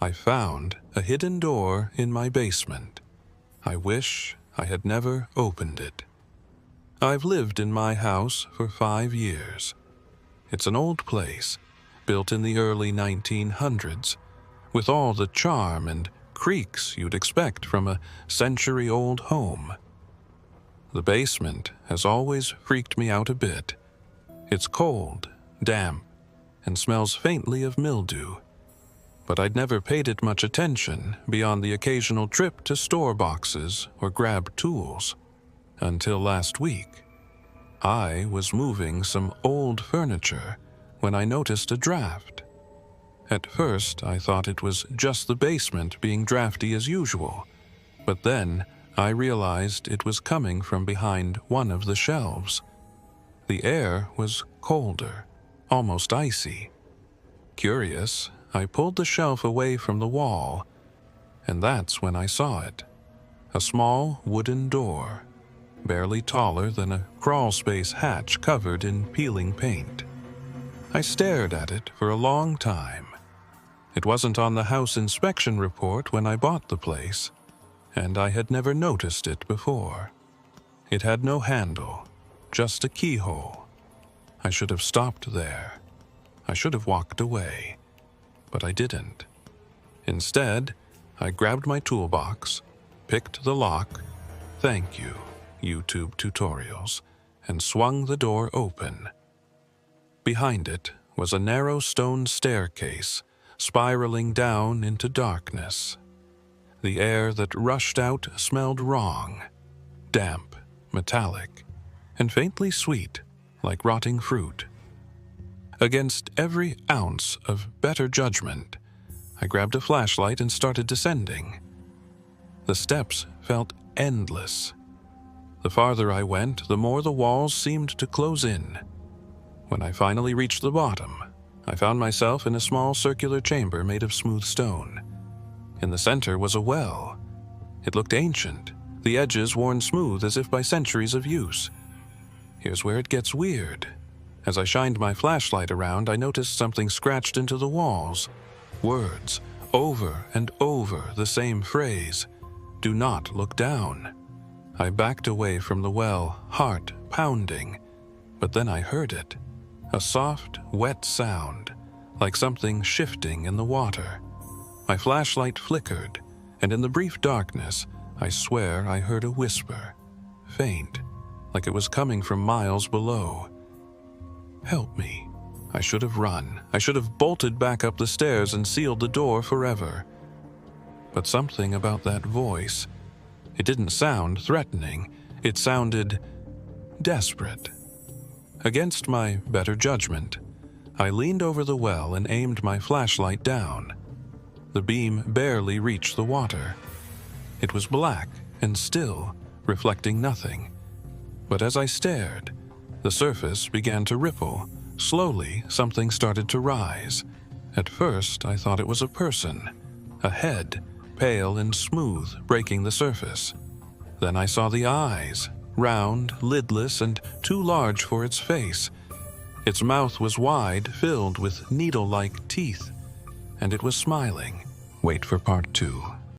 I found a hidden door in my basement. I wish I had never opened it. I've lived in my house for 5 years. It's an old place, built in the early 1900s, with all the charm and creaks you'd expect from a century-old home. The basement has always freaked me out a bit. It's cold, damp, and smells faintly of mildew. But I'd never paid it much attention beyond the occasional trip to store boxes or grab tools. Until last week, I was moving some old furniture when I noticed a draft. At first, I thought it was just the basement being drafty as usual, but then I realized it was coming from behind one of the shelves. The air was colder, almost icy. Curious, I pulled the shelf away from the wall, and that's when I saw it. A small wooden door, barely taller than a crawlspace hatch covered in peeling paint. I stared at it for a long time. It wasn't on the house inspection report when I bought the place, and I had never noticed it before. It had no handle, just a keyhole. I should have stopped there. I should have walked away, but I didn't. Instead, I grabbed my toolbox, picked the lock, thank you, YouTube tutorials, and swung the door open. Behind it was a narrow stone staircase, spiraling down into darkness. The air that rushed out smelled wrong, damp, metallic, and faintly sweet, like rotting fruit. Against every ounce of better judgment, I grabbed a flashlight and started descending. The steps felt endless. The farther I went, the more the walls seemed to close in. When I finally reached the bottom, I found myself in a small circular chamber made of smooth stone. In the center was a well. It looked ancient, the edges worn smooth as if by centuries of use. Here's where it gets weird. As I shined my flashlight around, I noticed something scratched into the walls. Words, over and over the same phrase. Do not look down. I backed away from the well, heart pounding. But then I heard it. A soft, wet sound, like something shifting in the water. My flashlight flickered, and in the brief darkness, I swear I heard a whisper, faint, like it was coming from miles below. Help me. I should have run. I should have bolted back up the stairs and sealed the door forever. But something about that voice, it didn't sound threatening. It sounded desperate. Against my better judgment, I leaned over the well and aimed my flashlight down. The beam barely reached the water. It was black and still, reflecting nothing. But as I stared, the surface began to ripple. Slowly, something started to rise. At first, I thought it was a person, a head, pale and smooth, breaking the surface. Then I saw the eyes, round, lidless, and too large for its face. Its mouth was wide, filled with needle-like teeth, and it was smiling. Wait for part 2.